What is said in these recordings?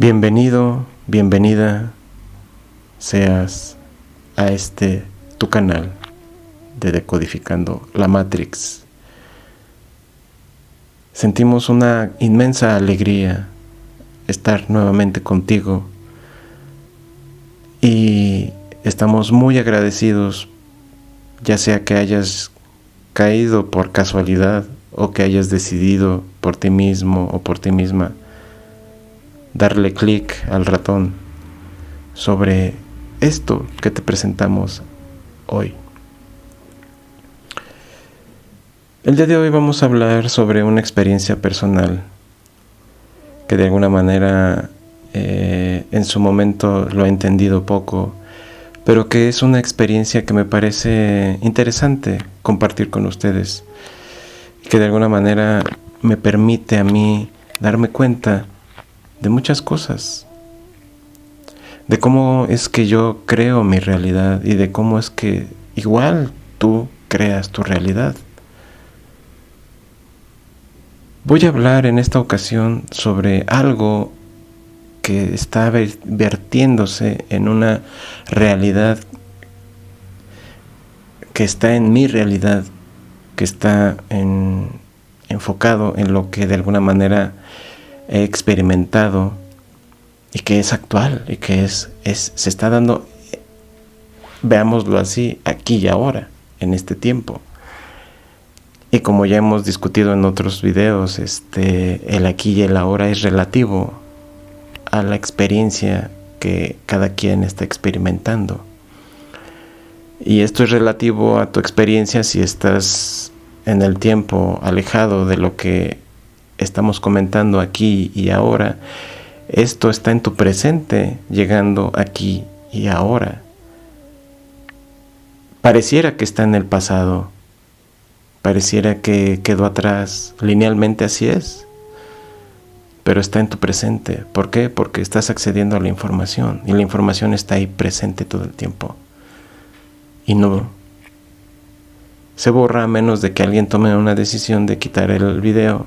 Bienvenido, bienvenida seas a tu canal de Decodificando la Matrix. Sentimos una inmensa alegría estar nuevamente contigo y estamos muy agradecidos, ya sea que hayas caído por casualidad o que hayas decidido por ti mismo o por ti misma darle clic al ratón sobre esto que te presentamos hoy. El día de hoy vamos a hablar sobre una experiencia personal que de alguna manera en su momento lo he entendido poco, pero que es una experiencia que me parece interesante compartir con ustedes, que de alguna manera me permite a mí darme cuenta de muchas cosas, de cómo es que yo creo mi realidad y de cómo es que igual tú creas tu realidad. Voy a hablar en esta ocasión sobre algo que está vertiéndose en una realidad que está en mi realidad, que está enfocado en lo que de alguna manera he experimentado y que es actual y que se está dando, veámoslo así, aquí y ahora, en este tiempo. Y como ya hemos discutido en otros videos, el aquí y el ahora es relativo a la experiencia que cada quien está experimentando. Y esto es relativo a tu experiencia si estás en el tiempo alejado de lo que estamos comentando aquí y ahora. Esto está en tu presente, llegando aquí y ahora. Pareciera que está en el pasado, pareciera que quedó atrás, linealmente así es, pero está en tu presente. ¿Por qué? Porque estás accediendo a la información y la información está ahí presente todo el tiempo y no se borra a menos de que alguien tome una decisión de quitar el video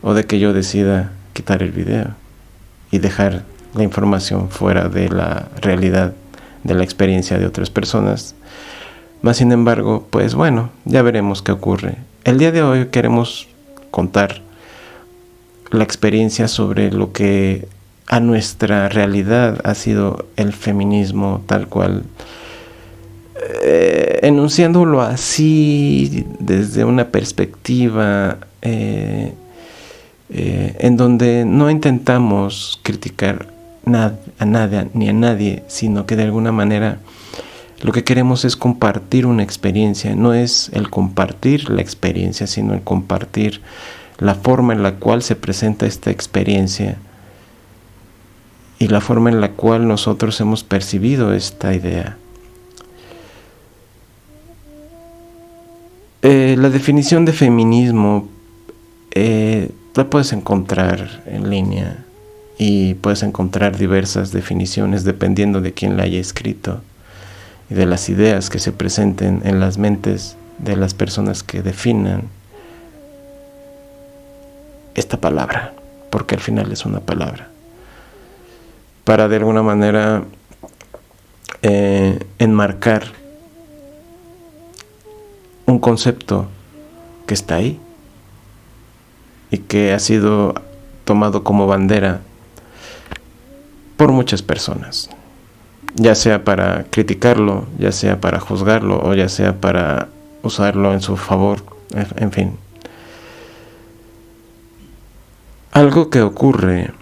o de que yo decida quitar el video y dejar la información fuera de la realidad, de la experiencia de otras personas. Mas sin embargo, pues bueno, ya veremos qué ocurre. El día de hoy queremos contar la experiencia sobre lo que a nuestra realidad ha sido el feminismo tal cual, enunciándolo así desde una perspectiva en donde no intentamos criticar a nada ni a nadie, sino que de alguna manera lo que queremos es compartir una experiencia. No es el compartir la experiencia, sino el compartir la forma en la cual se presenta esta experiencia y la forma en la cual nosotros hemos percibido esta idea. La definición de feminismo la puedes encontrar en línea y puedes encontrar diversas definiciones dependiendo de quién la haya escrito y de las ideas que se presenten en las mentes de las personas que definan esta palabra, porque al final es una palabra, para de alguna manera enmarcar un concepto que está ahí y que ha sido tomado como bandera por muchas personas, ya sea para criticarlo, ya sea para juzgarlo o ya sea para usarlo en su favor, en fin. Algo que ocurre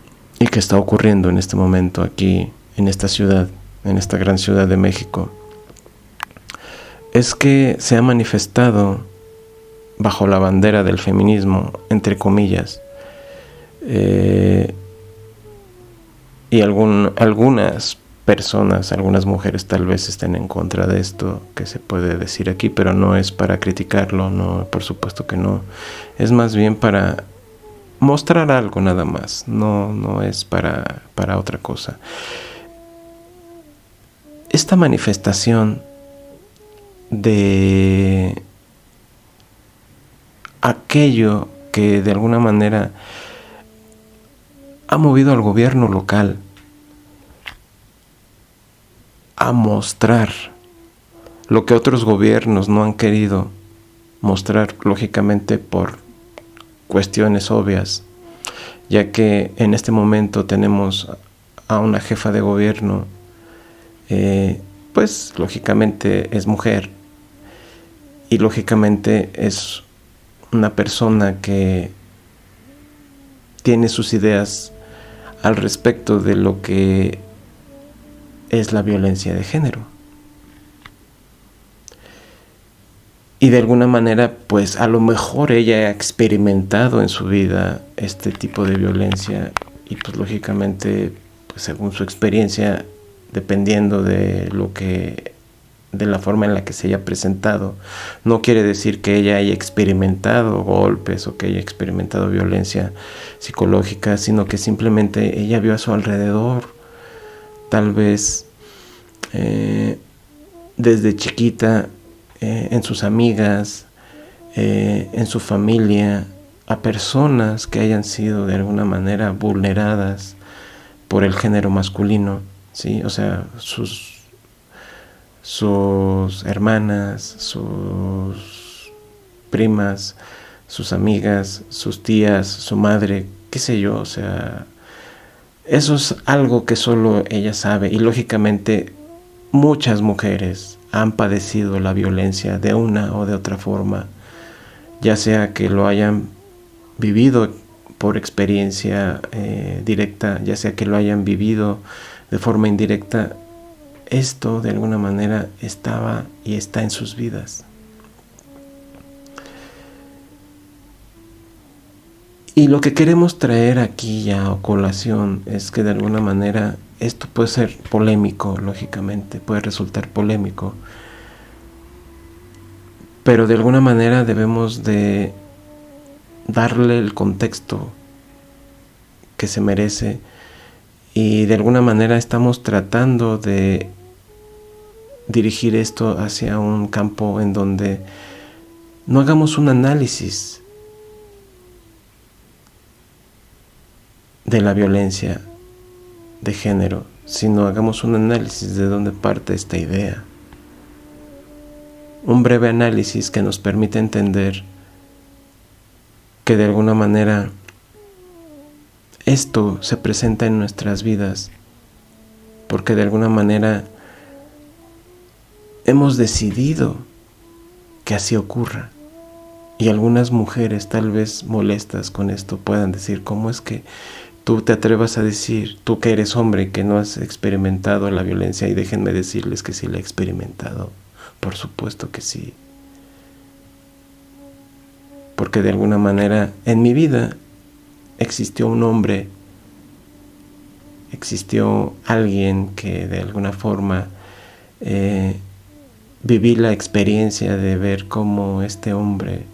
y que está ocurriendo en este momento aquí, en esta ciudad, en esta gran ciudad de México, es que se ha manifestado bajo la bandera del feminismo, entre comillas, y algunas personas, algunas mujeres tal vez estén en contra de esto que se puede decir aquí, pero no es para criticarlo, no, por supuesto que no, es más bien para mostrar algo nada más, no es para otra cosa. Esta manifestación de aquello que de alguna manera ha movido al gobierno local a mostrar lo que otros gobiernos no han querido mostrar, lógicamente por cuestiones obvias, ya que en este momento tenemos a una jefa de gobierno, pues lógicamente es mujer y lógicamente es una persona que tiene sus ideas al respecto de lo que es la violencia de género. Y de alguna manera, pues a lo mejor ella ha experimentado en su vida este tipo de violencia y pues lógicamente, pues según su experiencia, dependiendo de la forma en la que se haya presentado, no quiere decir que ella haya experimentado golpes o que haya experimentado violencia psicológica, sino que simplemente ella vio a su alrededor, tal vez desde chiquita, en sus amigas, en su familia, a personas que hayan sido de alguna manera vulneradas por el género masculino, ¿sí? O sea, sus hermanas, sus primas, sus amigas, sus tías, su madre, qué sé yo, o sea, eso es algo que solo ella sabe y lógicamente muchas mujeres han padecido la violencia de una o de otra forma, ya sea que lo hayan vivido por experiencia directa, ya sea que lo hayan vivido de forma indirecta. Esto de alguna manera estaba y está en sus vidas. Y lo que queremos traer aquí ya a colación es que de alguna manera esto puede ser polémico, lógicamente, puede resultar polémico, pero de alguna manera debemos de darle el contexto que se merece y de alguna manera estamos tratando de dirigir esto hacia un campo en donde no hagamos un análisis de la violencia de género, sino hagamos un análisis de dónde parte esta idea. Un breve análisis que nos permite entender que de alguna manera esto se presenta en nuestras vidas porque de alguna manera hemos decidido que así ocurra. Y algunas mujeres tal vez molestas con esto puedan decir, ¿cómo es que tú te atrevas a decir, tú que eres hombre y que no has experimentado la violencia? Y déjenme decirles que sí la he experimentado, por supuesto que sí. Porque de alguna manera en mi vida existió un hombre, existió alguien que de alguna forma viví la experiencia de ver cómo este hombre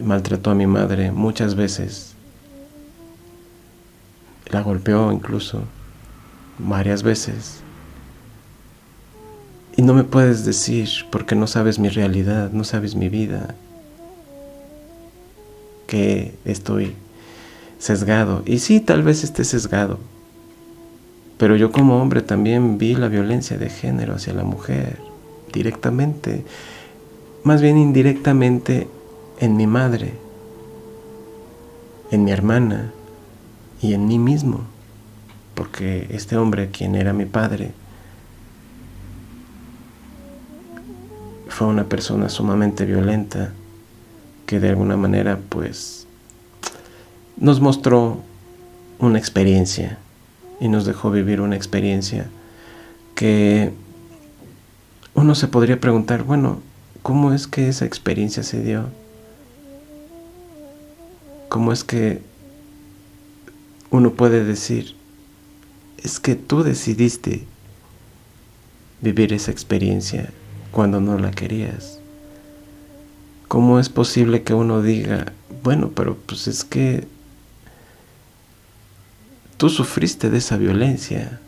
maltrató a mi madre muchas veces, la golpeó incluso varias veces. Y no me puedes decir, porque no sabes mi realidad, no sabes mi vida, que estoy sesgado. Y sí, tal vez esté sesgado, pero yo como hombre también vi la violencia de género hacia la mujer, directamente, más bien indirectamente, en mi madre, en mi hermana y en mí mismo, porque este hombre, quien era mi padre, fue una persona sumamente violenta que de alguna manera pues nos mostró una experiencia y nos dejó vivir una experiencia que uno se podría preguntar, bueno, ¿cómo es que esa experiencia se dio? ¿Cómo es que uno puede decir, es que tú decidiste vivir esa experiencia cuando no la querías? ¿Cómo es posible que uno diga, bueno, pero pues es que tú sufriste de esa violencia?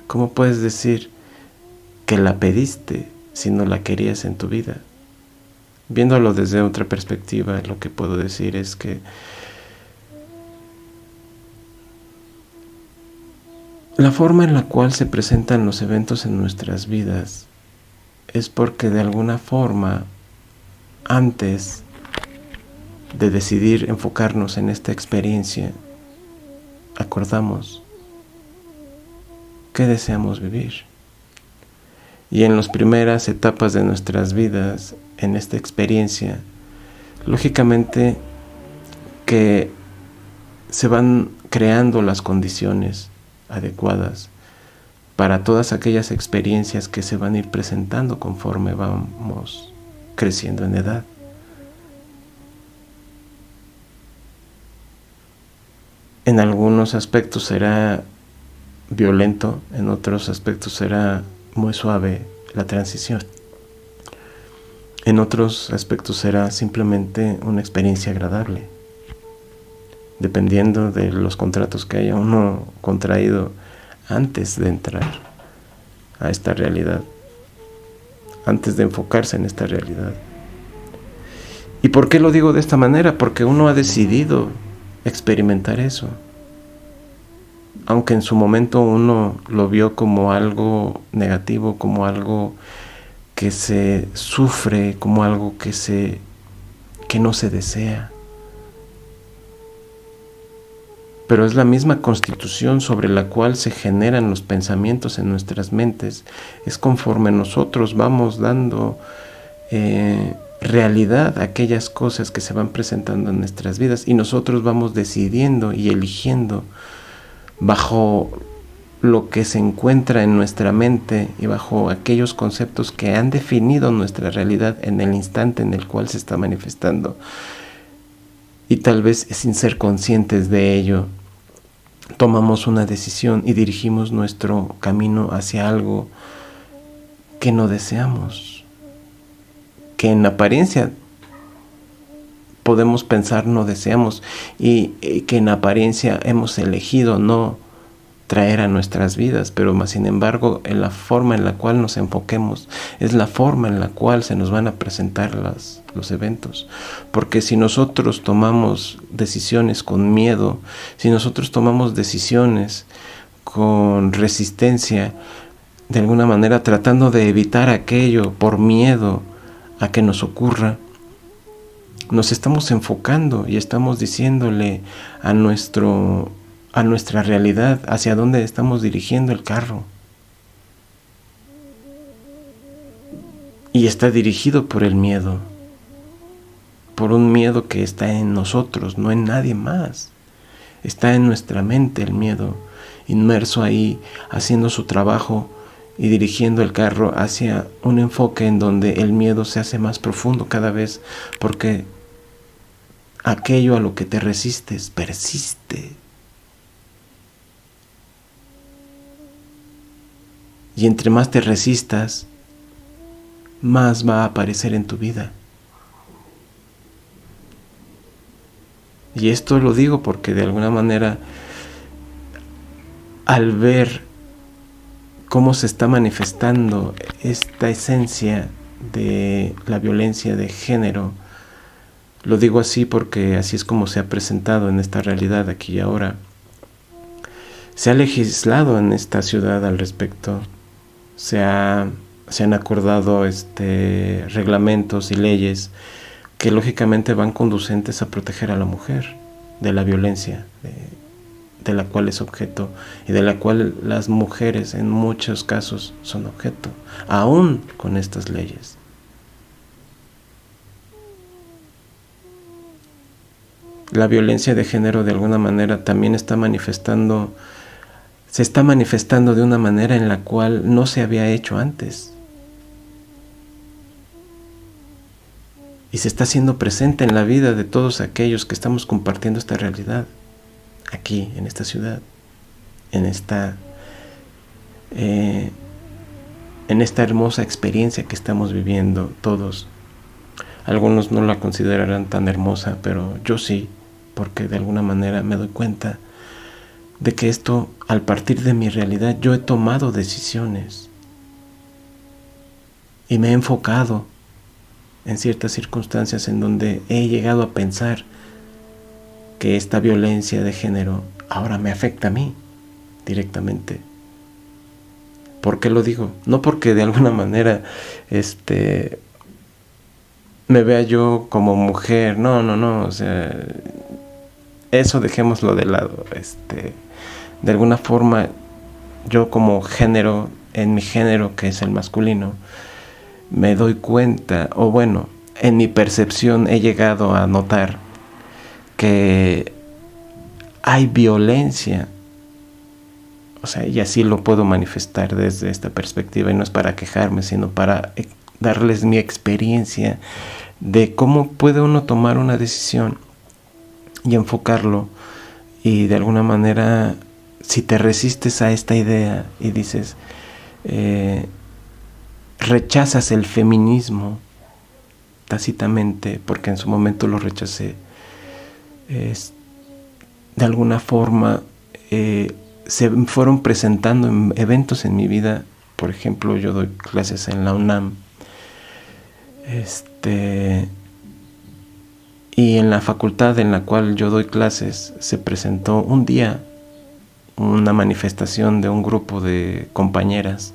¿Cómo puedes decir que la pediste si no la querías en tu vida? Viéndolo desde otra perspectiva, lo que puedo decir es que La forma en la cual se presentan los eventos en nuestras vidas es porque de alguna forma, antes de decidir enfocarnos en esta experiencia, acordamos qué deseamos vivir. Y en las primeras etapas de nuestras vidas, en esta experiencia, lógicamente que se van creando las condiciones adecuadas para todas aquellas experiencias que se van a ir presentando conforme vamos creciendo en edad. En algunos aspectos será violento, en otros aspectos será muy suave la transición. En otros aspectos será simplemente una experiencia agradable, dependiendo de los contratos que haya uno contraído antes de entrar a esta realidad, antes de enfocarse en esta realidad. ¿Y por qué lo digo de esta manera? Porque uno ha decidido experimentar eso. Aunque en su momento uno lo vio como algo negativo, como algo que se sufre, como algo que no se desea. Pero es la misma constitución sobre la cual se generan los pensamientos en nuestras mentes. Es conforme nosotros vamos dando realidad a aquellas cosas que se van presentando en nuestras vidas, y nosotros vamos decidiendo y eligiendo bajo lo que se encuentra en nuestra mente y bajo aquellos conceptos que han definido nuestra realidad en el instante en el cual se está manifestando. Y tal vez sin ser conscientes de ello, tomamos una decisión y dirigimos nuestro camino hacia algo que no deseamos, que en apariencia podemos pensar no deseamos, y que en apariencia hemos elegido no traer a nuestras vidas, pero más sin embargo en la forma en la cual nos enfoquemos es la forma en la cual se nos van a presentar los eventos. Porque si nosotros tomamos decisiones con miedo, si nosotros tomamos decisiones con resistencia, de alguna manera tratando de evitar aquello por miedo a que nos ocurra, nos estamos enfocando y estamos diciéndole a nuestra realidad hacia dónde estamos dirigiendo el carro. Y está dirigido por el miedo, por un miedo que está en nosotros, no en nadie más. Está en nuestra mente el miedo, inmerso ahí, haciendo su trabajo y dirigiendo el carro hacia un enfoque en donde el miedo se hace más profundo cada vez, porque aquello a lo que te resistes persiste. Y entre más te resistas, más va a aparecer en tu vida. Y esto lo digo porque de alguna manera, al ver cómo se está manifestando esta esencia de la violencia de género, lo digo así porque así es como se ha presentado en esta realidad aquí y ahora. Se ha legislado en esta ciudad al respecto. Se han acordado reglamentos y leyes que lógicamente van conducentes a proteger a la mujer de la violencia de la cual es objeto, y de la cual las mujeres en muchos casos son objeto, aún con estas leyes. La violencia de género de alguna manera también se está manifestando de una manera en la cual no se había hecho antes. Y se está haciendo presente en la vida de todos aquellos que estamos compartiendo esta realidad, aquí, en esta ciudad, en esta hermosa experiencia que estamos viviendo todos. Algunos no la considerarán tan hermosa, pero yo sí, porque de alguna manera me doy cuenta de que esto, al partir de mi realidad, yo he tomado decisiones y me he enfocado en ciertas circunstancias en donde he llegado a pensar que esta violencia de género ahora me afecta a mí directamente, ¿Por qué lo digo? No porque de alguna manera me vea yo como mujer, no, o sea, eso dejémoslo de lado. De alguna forma, yo como género, en mi género que es el masculino, me doy cuenta, o bueno, en mi percepción he llegado a notar que hay violencia. O sea, y así lo puedo manifestar desde esta perspectiva, y no es para quejarme, sino para darles mi experiencia de cómo puede uno tomar una decisión y enfocarlo, y de alguna manera, si te resistes a esta idea y dices, rechazas el feminismo tácitamente, porque en su momento lo rechacé, de alguna forma se fueron presentando en eventos en mi vida. Por ejemplo, yo doy clases en la UNAM, y en la facultad en la cual yo doy clases se presentó un día una manifestación de un grupo de compañeras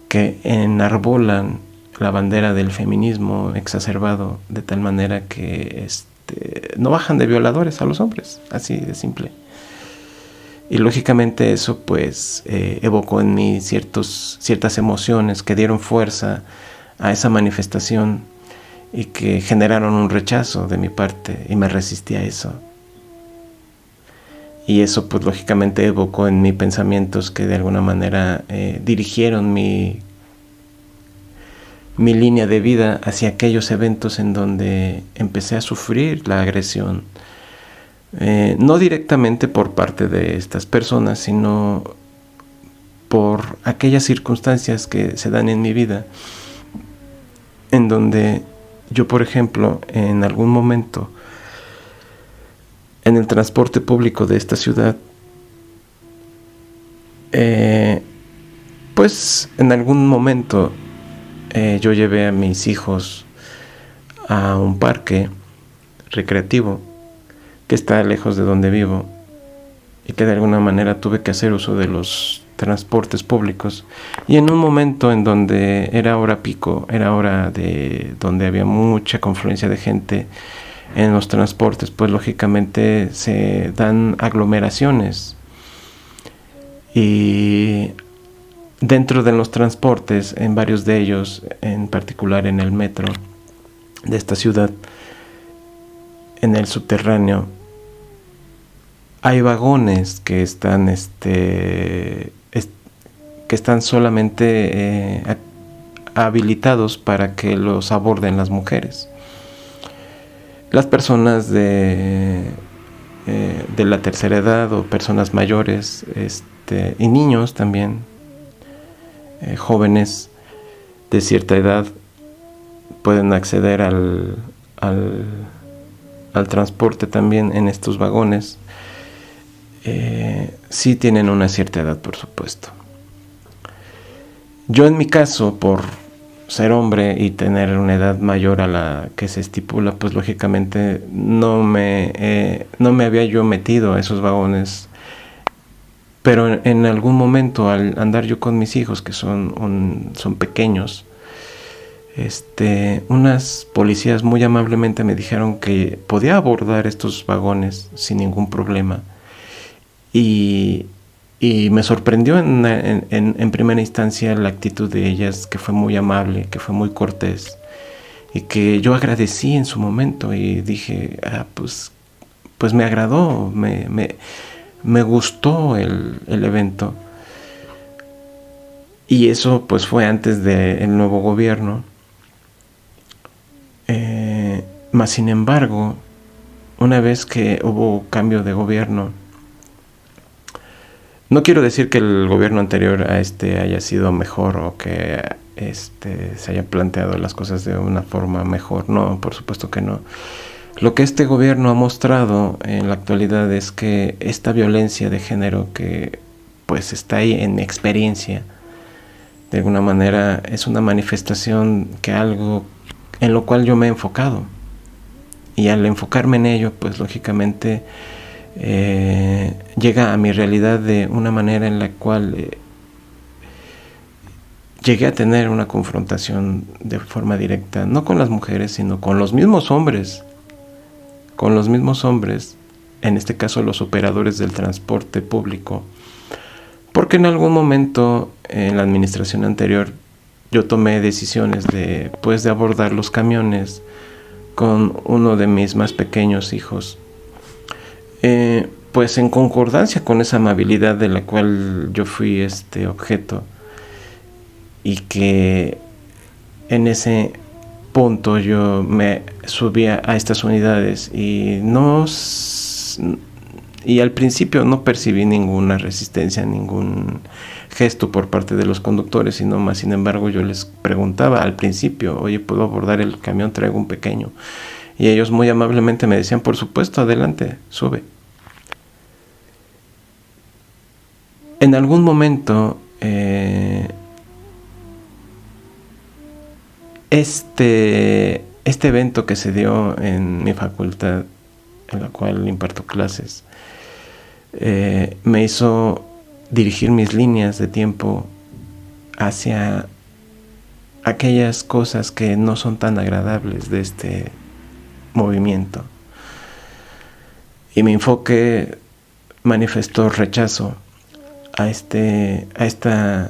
que enarbolan la bandera del feminismo exacerbado, de tal manera que no bajan de violadores a los hombres, así de simple. Y lógicamente eso pues evocó en mí ciertas emociones que dieron fuerza a esa manifestación y que generaron un rechazo de mi parte, y me resistí a eso. Y eso pues lógicamente evocó en mí pensamientos que de alguna manera dirigieron mi línea de vida hacia aquellos eventos en donde empecé a sufrir la agresión. No directamente por parte de estas personas, sino por aquellas circunstancias que se dan en mi vida, en donde yo, por ejemplo, en algún momento, en el transporte público de esta ciudad, pues en algún momento yo llevé a mis hijos a un parque recreativo que está lejos de donde vivo, y que de alguna manera tuve que hacer uso de los transportes públicos, y en un momento en donde era hora pico, era hora de donde había mucha confluencia de gente en los transportes, pues lógicamente se dan aglomeraciones, y dentro de los transportes, en varios de ellos, en particular en el metro de esta ciudad, en el subterráneo, hay vagones que están que están solamente habilitados para que los aborden las mujeres. Las personas de la tercera edad, o personas mayores, y niños también, jóvenes de cierta edad, pueden acceder al transporte también en estos vagones. Sí tienen una cierta edad, por supuesto. Yo, en mi caso, por ser hombre y tener una edad mayor a la que se estipula, pues lógicamente no me había yo metido a esos vagones. Pero en algún momento, al andar yo con mis hijos, que son pequeños, unas policías muy amablemente me dijeron que podía abordar estos vagones sin ningún problema. Y me sorprendió en primera instancia la actitud de ellas, que fue muy amable, que fue muy cortés, y que yo agradecí en su momento, y dije, pues me agradó, me gustó el evento. Y eso pues fue antes del nuevo gobierno. Mas sin embargo, una vez que hubo cambio de gobierno, no quiero decir que el gobierno anterior a haya sido mejor, o que se hayan planteado las cosas de una forma mejor. No, por supuesto que no. Lo que este gobierno ha mostrado en la actualidad es que esta violencia de género, que pues está ahí en mi experiencia, de alguna manera es una manifestación que algo en lo cual yo me he enfocado. Y al enfocarme en ello, pues lógicamente llega a mi realidad de una manera en la cual llegué a tener una confrontación de forma directa, no con las mujeres, sino con los mismos hombres. Con los mismos hombres, en este caso los operadores del transporte público, porque en algún momento en la administración anterior yo tomé decisiones de abordar los camiones con uno de mis más pequeños hijos, pues en concordancia con esa amabilidad de la cual yo fui objeto, y que en ese punto yo me subía a estas unidades y al principio no percibí ninguna resistencia, ningún gesto por parte de los conductores, sino más sin embargo yo les preguntaba al principio, oye, ¿puedo abordar el camión? Traigo un pequeño. Y ellos muy amablemente me decían, por supuesto, adelante, sube. En algún momento este evento que se dio en mi facultad, en la cual imparto clases, me hizo dirigir mis líneas de tiempo hacia aquellas cosas que no son tan agradables de este movimiento. Y mi enfoque manifestó rechazo a esta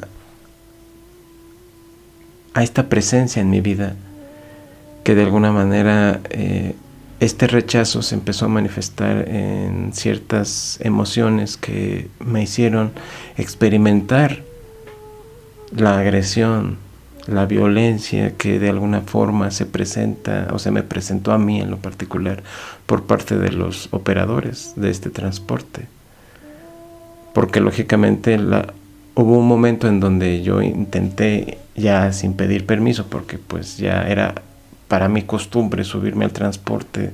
presencia en mi vida, que de alguna manera este rechazo se empezó a manifestar en ciertas emociones que me hicieron experimentar la agresión, la violencia que de alguna forma se presenta o se me presentó a mí en lo particular por parte de los operadores de este transporte. Porque lógicamente hubo un momento en donde yo intenté, ya sin pedir permiso, porque pues ya era para mí costumbre subirme al transporte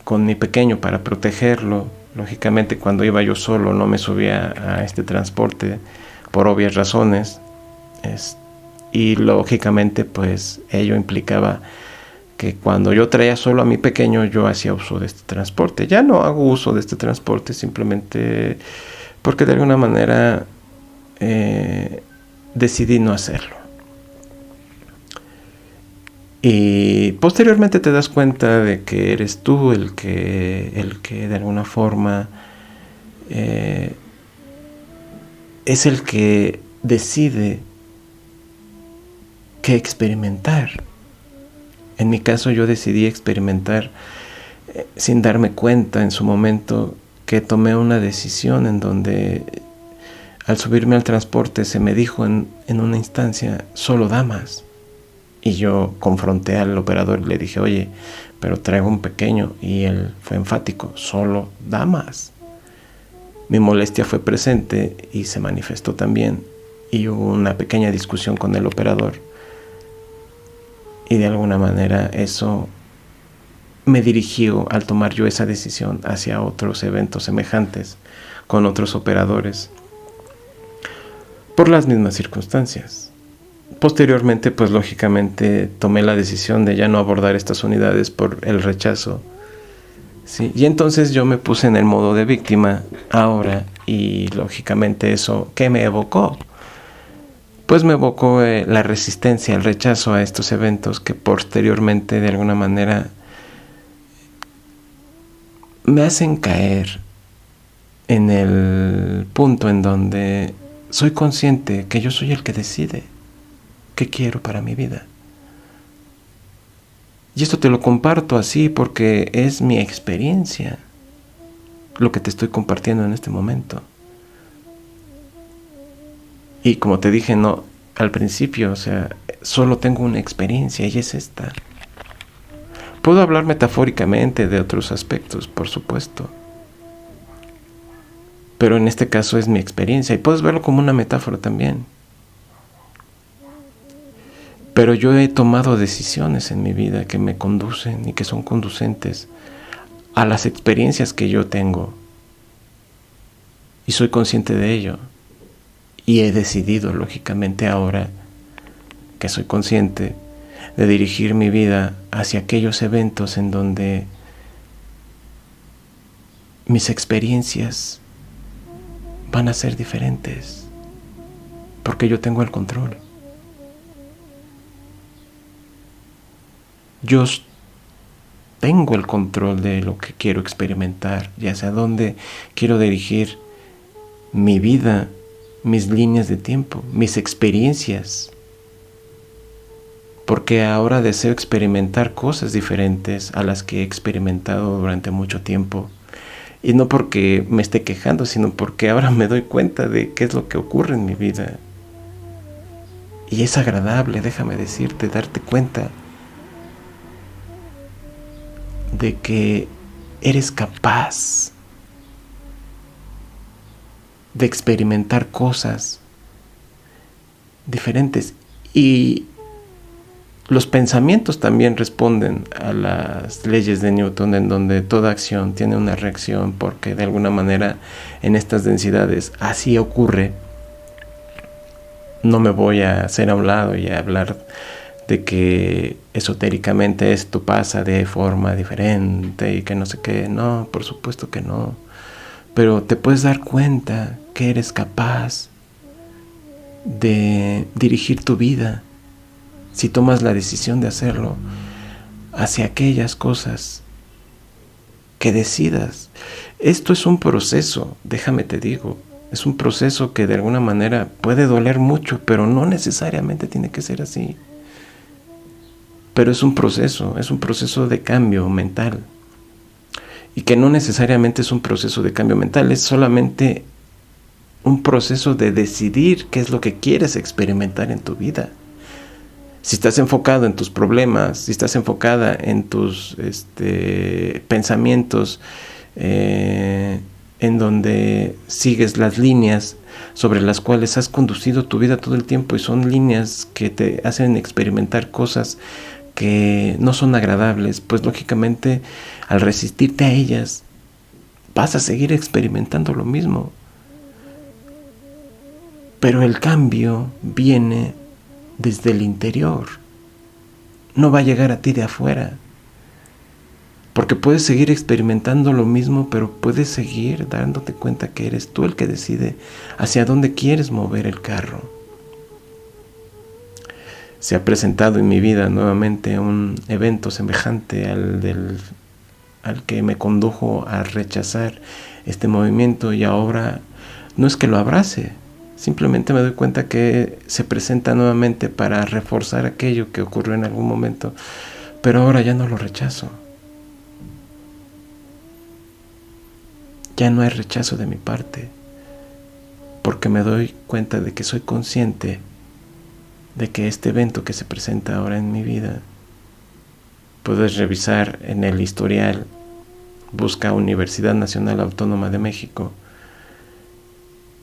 con mi pequeño para protegerlo. Lógicamente cuando iba yo solo no me subía a este transporte por obvias razones, y lógicamente pues ello implicaba que cuando yo traía solo a mi pequeño yo hacía uso de este transporte. Ya no hago uso de este transporte simplemente porque de alguna manera decidí no hacerlo. Y posteriormente te das cuenta de que eres tú el que de alguna forma es el que decide qué experimentar. En mi caso yo decidí experimentar sin darme cuenta en su momento que tomé una decisión en donde al subirme al transporte se me dijo en una instancia, solo damas. Y yo confronté al operador y le dije, oye, pero traigo un pequeño. Y él fue enfático, solo damas. Mi molestia fue presente y se manifestó también. Y hubo una pequeña discusión con el operador. Y de alguna manera eso me dirigió al tomar yo esa decisión hacia otros eventos semejantes con otros operadores por las mismas circunstancias. Posteriormente, pues lógicamente tomé la decisión de ya no abordar estas unidades por el rechazo, ¿sí? Y entonces yo me puse en el modo de víctima ahora, y lógicamente eso, ¿qué me evocó? Pues me evocó la resistencia, el rechazo a estos eventos que posteriormente de alguna manera me hacen caer en el punto en donde soy consciente que yo soy el que decide qué quiero para mi vida. Y esto te lo comparto así porque es mi experiencia lo que te estoy compartiendo en este momento. Y como te dije, no, al principio, o sea, solo tengo una experiencia y es esta. Puedo hablar metafóricamente de otros aspectos, por supuesto. Pero en este caso es mi experiencia y puedes verlo como una metáfora también. Pero yo he tomado decisiones en mi vida que me conducen y que son conducentes a las experiencias que yo tengo. Y soy consciente de ello. Y he decidido, lógicamente, ahora que soy consciente, de dirigir mi vida hacia aquellos eventos en donde mis experiencias van a ser diferentes, porque yo tengo el control. Yo tengo el control de lo que quiero experimentar, y hacia dónde quiero dirigir mi vida, mis líneas de tiempo, mis experiencias. Porque ahora deseo experimentar cosas diferentes a las que he experimentado durante mucho tiempo. Y no porque me esté quejando, sino porque ahora me doy cuenta de qué es lo que ocurre en mi vida. Y es agradable, déjame decirte, darte cuenta de que eres capaz de experimentar cosas diferentes. Y los pensamientos también responden a las leyes de Newton, en donde toda acción tiene una reacción, porque de alguna manera en estas densidades así ocurre. No me voy a hacer a un lado y a hablar de que esotéricamente esto pasa de forma diferente y que no sé qué. No, por supuesto que no. Pero te puedes dar cuenta que eres capaz de dirigir tu vida, si tomas la decisión de hacerlo, hacia aquellas cosas que decidas. Esto es un proceso, déjame te digo, es un proceso que de alguna manera puede doler mucho, pero no necesariamente tiene que ser así. Pero es un proceso de cambio mental. Y que no necesariamente es un proceso de cambio mental, es solamente un proceso de decidir qué es lo que quieres experimentar en tu vida. Si estás enfocado en tus problemas, si estás enfocada en tus pensamientos, en donde sigues las líneas sobre las cuales has conducido tu vida todo el tiempo, y son líneas que te hacen experimentar cosas que no son agradables, pues lógicamente al resistirte a ellas vas a seguir experimentando lo mismo. Pero el cambio viene desde el interior, no va a llegar a ti de afuera, porque puedes seguir experimentando lo mismo, pero puedes seguir dándote cuenta que eres tú el que decide hacia dónde quieres mover el carro. Se ha presentado en mi vida nuevamente un evento semejante al que me condujo a rechazar este movimiento, y ahora no es que lo abrace, simplemente me doy cuenta que se presenta nuevamente para reforzar aquello que ocurrió en algún momento, pero ahora ya no lo rechazo. Ya no hay rechazo de mi parte, porque me doy cuenta de que soy consciente de que este evento que se presenta ahora en mi vida, puedes revisar en el historial, busca Universidad Nacional Autónoma de México,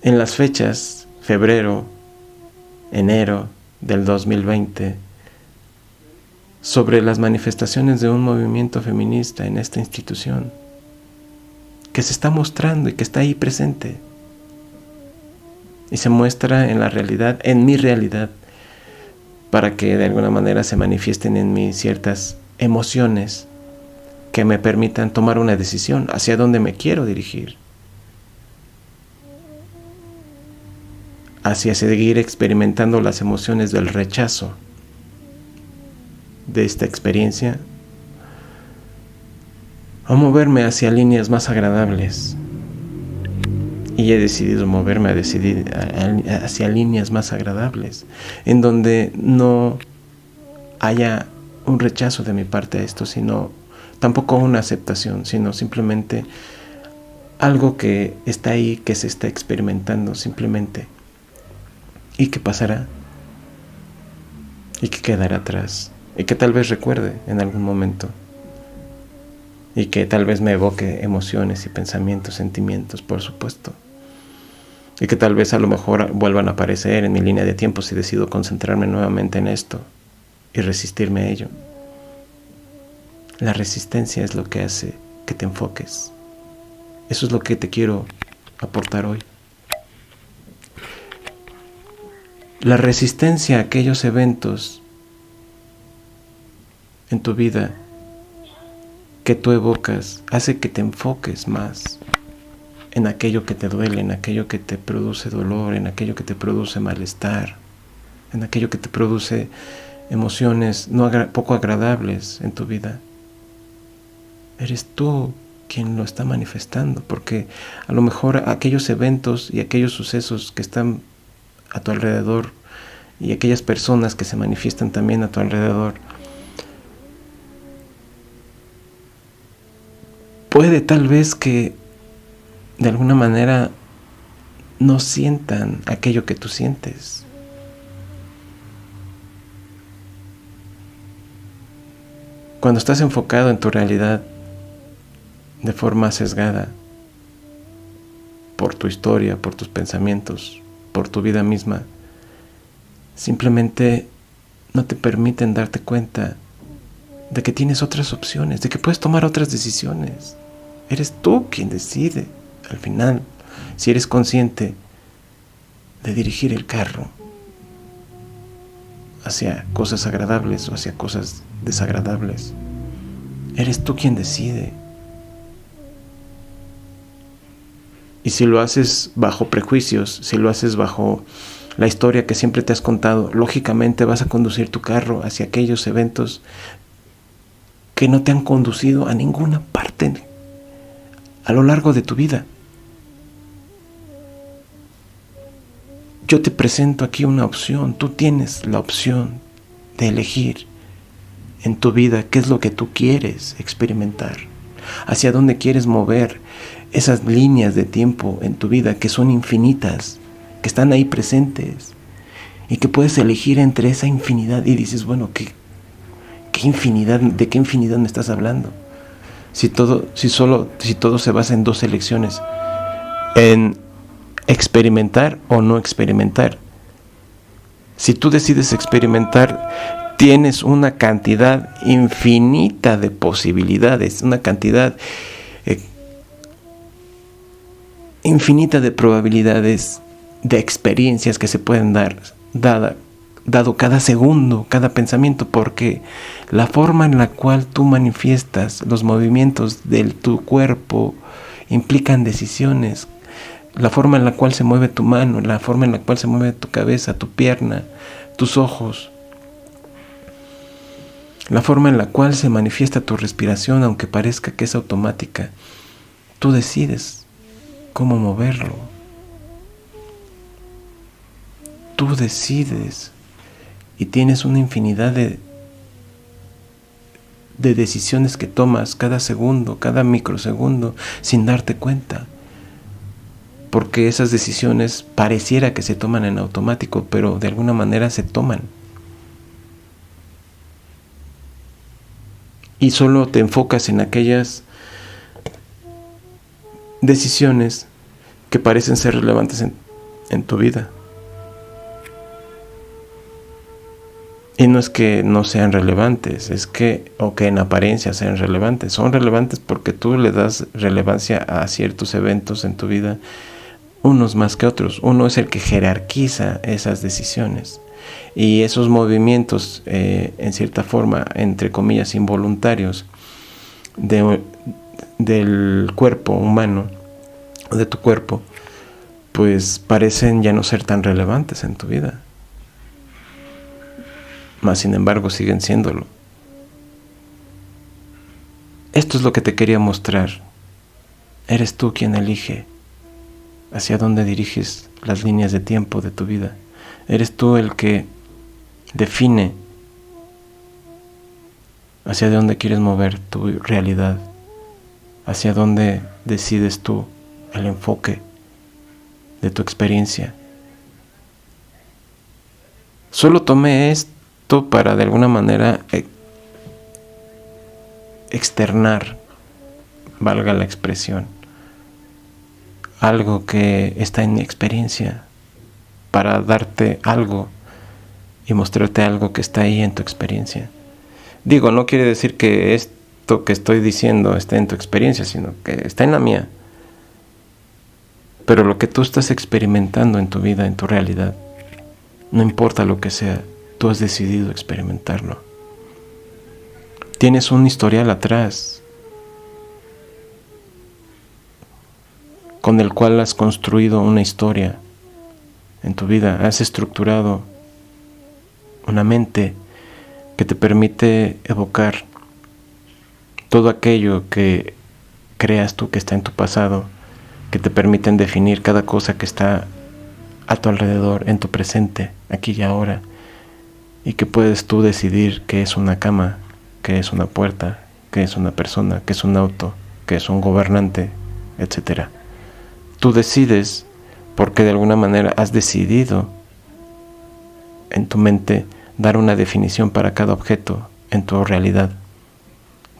en las fechas febrero, enero del 2020, sobre las manifestaciones de un movimiento feminista en esta institución, que se está mostrando y que está ahí presente, y se muestra en la realidad, en mi realidad, para que de alguna manera se manifiesten en mí ciertas emociones que me permitan tomar una decisión hacia dónde me quiero dirigir, hacia seguir experimentando las emociones del rechazo de esta experiencia, o moverme hacia líneas más agradables. Y he decidido moverme hacia líneas más agradables, en donde no haya un rechazo de mi parte a esto, sino tampoco una aceptación, sino simplemente algo que está ahí, que se está experimentando simplemente, y que pasará, y que quedará atrás, y que tal vez recuerde en algún momento, y que tal vez me evoque emociones y pensamientos, sentimientos, por supuesto, y que tal vez a lo mejor vuelvan a aparecer en mi línea de tiempo si decido concentrarme nuevamente en esto y resistirme a ello. La resistencia es lo que hace que te enfoques. Eso es lo que te quiero aportar hoy. La resistencia a aquellos eventos en tu vida que tú evocas hace que te enfoques más en aquello que te duele, en aquello que te produce dolor, en aquello que te produce malestar, en aquello que te produce emociones poco agradables en tu vida. Eres tú quien lo está manifestando, porque a lo mejor aquellos eventos y aquellos sucesos que están a tu alrededor y aquellas personas que se manifiestan también a tu alrededor, puede tal vez que de alguna manera no sientan aquello que tú sientes. Cuando estás enfocado en tu realidad de forma sesgada por tu historia, por tus pensamientos, por tu vida misma, simplemente no te permiten darte cuenta de que tienes otras opciones, de que puedes tomar otras decisiones. Eres tú quien decide, al final, si eres consciente de dirigir el carro hacia cosas agradables o hacia cosas desagradables. Eres tú quien decide. Y si lo haces bajo prejuicios, si lo haces bajo la historia que siempre te has contado, lógicamente vas a conducir tu carro hacia aquellos eventos que no te han conducido a ninguna parte a lo largo de tu vida. Yo te presento aquí una opción. Tú tienes la opción de elegir en tu vida qué es lo que tú quieres experimentar, hacia dónde quieres mover esas líneas de tiempo en tu vida que son infinitas, que están ahí presentes y que puedes elegir entre esa infinidad. Y dices, bueno, ¿qué infinidad? ¿De qué infinidad me estás hablando? Si todo se basa en dos elecciones, en experimentar o no experimentar. Si tú decides experimentar, tienes una cantidad infinita de posibilidades, una cantidad infinita de probabilidades, de experiencias que se pueden dar, dado cada segundo, cada pensamiento, porque la forma en la cual tú manifiestas los movimientos de tu cuerpo implican decisiones. La forma en la cual se mueve tu mano, la forma en la cual se mueve tu cabeza, tu pierna, tus ojos, la forma en la cual se manifiesta tu respiración, aunque parezca que es automática, tú decides cómo moverlo. Tú decides y tienes una infinidad de decisiones que tomas cada segundo, cada microsegundo, sin darte cuenta. Porque esas decisiones pareciera que se toman en automático, pero de alguna manera se toman. Y solo te enfocas en aquellas decisiones que parecen ser relevantes en tu vida. Y no es que no sean relevantes, o que en apariencia sean relevantes. Son relevantes porque tú le das relevancia a ciertos eventos en tu vida, unos más que otros. Uno es el que jerarquiza esas decisiones. Y esos movimientos, en cierta forma, entre comillas, involuntarios, del cuerpo humano, de tu cuerpo, pues parecen ya no ser tan relevantes en tu vida. Mas sin embargo siguen siéndolo. Esto es lo que te quería mostrar. Eres tú quien elige hacia dónde diriges las líneas de tiempo de tu vida. Eres tú el que define hacia dónde quieres mover tu realidad, hacia dónde decides tú el enfoque de tu experiencia. Solo tomé esto para de alguna manera externar, valga la expresión, algo que está en mi experiencia, para darte algo y mostrarte algo que está ahí en tu experiencia. Digo, no quiere decir que esto que estoy diciendo esté en tu experiencia, sino que está en la mía. Pero lo que tú estás experimentando en tu vida, en tu realidad, no importa lo que sea, tú has decidido experimentarlo. Tienes un historial atrás con el cual has construido una historia en tu vida, has estructurado una mente que te permite evocar todo aquello que creas tú que está en tu pasado, que te permiten definir cada cosa que está a tu alrededor, en tu presente, aquí y ahora, y que puedes tú decidir qué es una cama, qué es una puerta, qué es una persona, qué es un auto, qué es un gobernante, etc. Tú decides porque de alguna manera has decidido en tu mente dar una definición para cada objeto en tu realidad,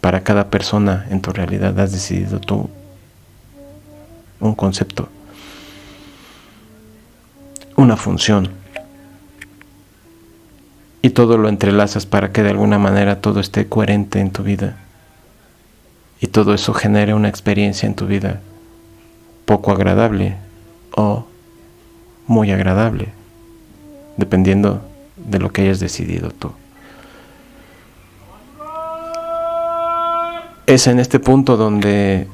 para cada persona en tu realidad. Has decidido tú un concepto, una función, y todo lo entrelazas para que de alguna manera todo esté coherente en tu vida, y todo eso genere una experiencia en tu vida poco agradable o muy agradable, dependiendo de lo que hayas decidido tú. Es en este punto donde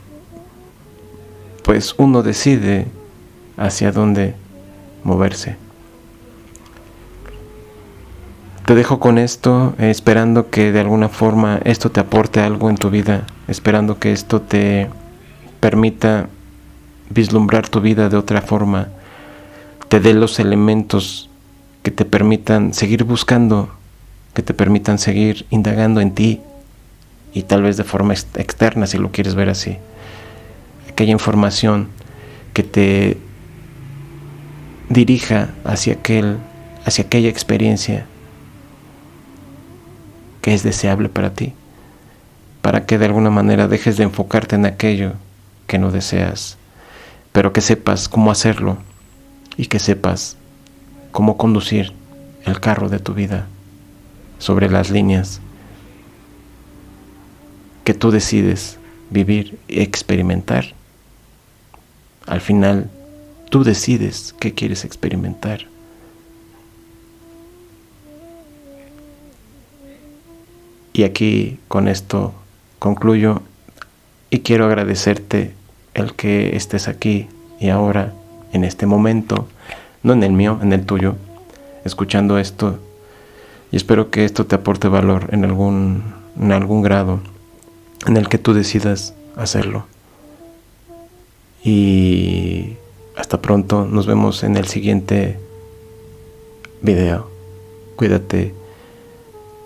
pues uno decide hacia dónde moverse. Te dejo con esto, esperando que de alguna forma esto te aporte algo en tu vida, esperando que esto te permita vislumbrar tu vida de otra forma, te dé los elementos que te permitan seguir buscando, que te permitan seguir indagando en ti, y tal vez de forma externa, si lo quieres ver así, aquella información que te dirija hacia aquella experiencia que es deseable para ti, para que de alguna manera dejes de enfocarte en aquello que no deseas, pero que sepas cómo hacerlo y que sepas cómo conducir el carro de tu vida sobre las líneas que tú decides vivir y experimentar. Al final, tú decides qué quieres experimentar. Y aquí con esto concluyo, y quiero agradecerte el que estés aquí y ahora, en este momento, no en el mío, en el tuyo, escuchando esto, y espero que esto te aporte valor en algún grado en el que tú decidas hacerlo. Y hasta pronto, nos vemos en el siguiente video. Cuídate,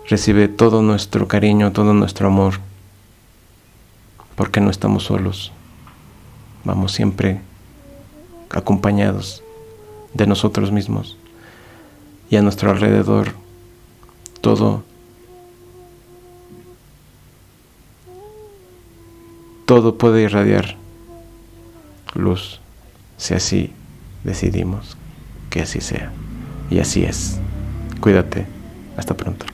recibe todo nuestro cariño, todo nuestro amor, porque no estamos solos, vamos siempre acompañados de nosotros mismos, y a nuestro alrededor todo puede irradiar luz, si así decidimos que así sea. Y así es. Cuídate. Hasta pronto.